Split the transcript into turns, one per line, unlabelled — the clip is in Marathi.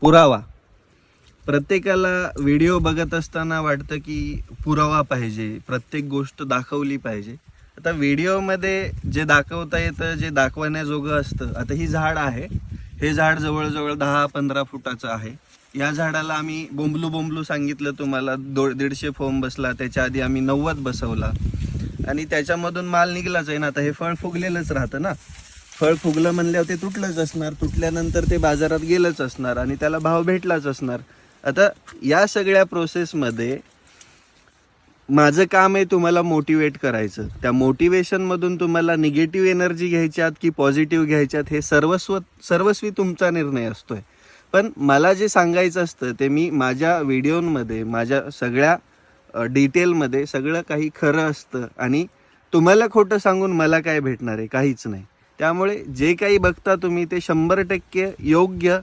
पुरावा. प्रत्येकाला व्हिडिओ बघत असताना वाटतं की पुरावा पाहिजे, प्रत्येक गोष्ट दाखवली पाहिजे. आता व्हिडिओमध्ये जे दाखवता येतं, जे दाखवण्याजोगं असतं, आता ही झाड आहे, हे झाड जवळजवळ 10-15 फुटाचं आहे. या झाडाला आम्ही बोंबलू सांगितलं तुम्हाला, 150 फोम बसला, त्याच्या आधी आम्ही 90 बसवला आणि त्याच्यामधून माल निघलाच आहे ना. आता हे फळ फुगलेलंच राहतं ना, फळ फुगलं म्हणल्यावर ते तुटलंच असणार, तुटल्यानंतर ते बाजारात गेलंच असणार आणि त्याला भाव भेटलाच असणार. आता या सगळ्या प्रोसेसमध्ये माझं काम आहे तुम्हाला मोटिवेट करायचं. त्या मोटिवेशनमधून तुम्हाला निगेटिव्ह एनर्जी घ्यायच्यात की पॉझिटिव्ह घ्यायच्यात हे सर्वस्वी तुमचा निर्णय असतोय. पण मला जे सांगायचं असतं ते मी माझ्या व्हिडिओमध्ये, माझ्या सगळ्या डिटेलमध्ये सगळं काही खरं असतं आणि तुम्हाला खोटं सांगून मला काय भेटणार आहे? काहीच नाही. त्यामुळे जे काही बघता तुम्ही ते 100% योग्य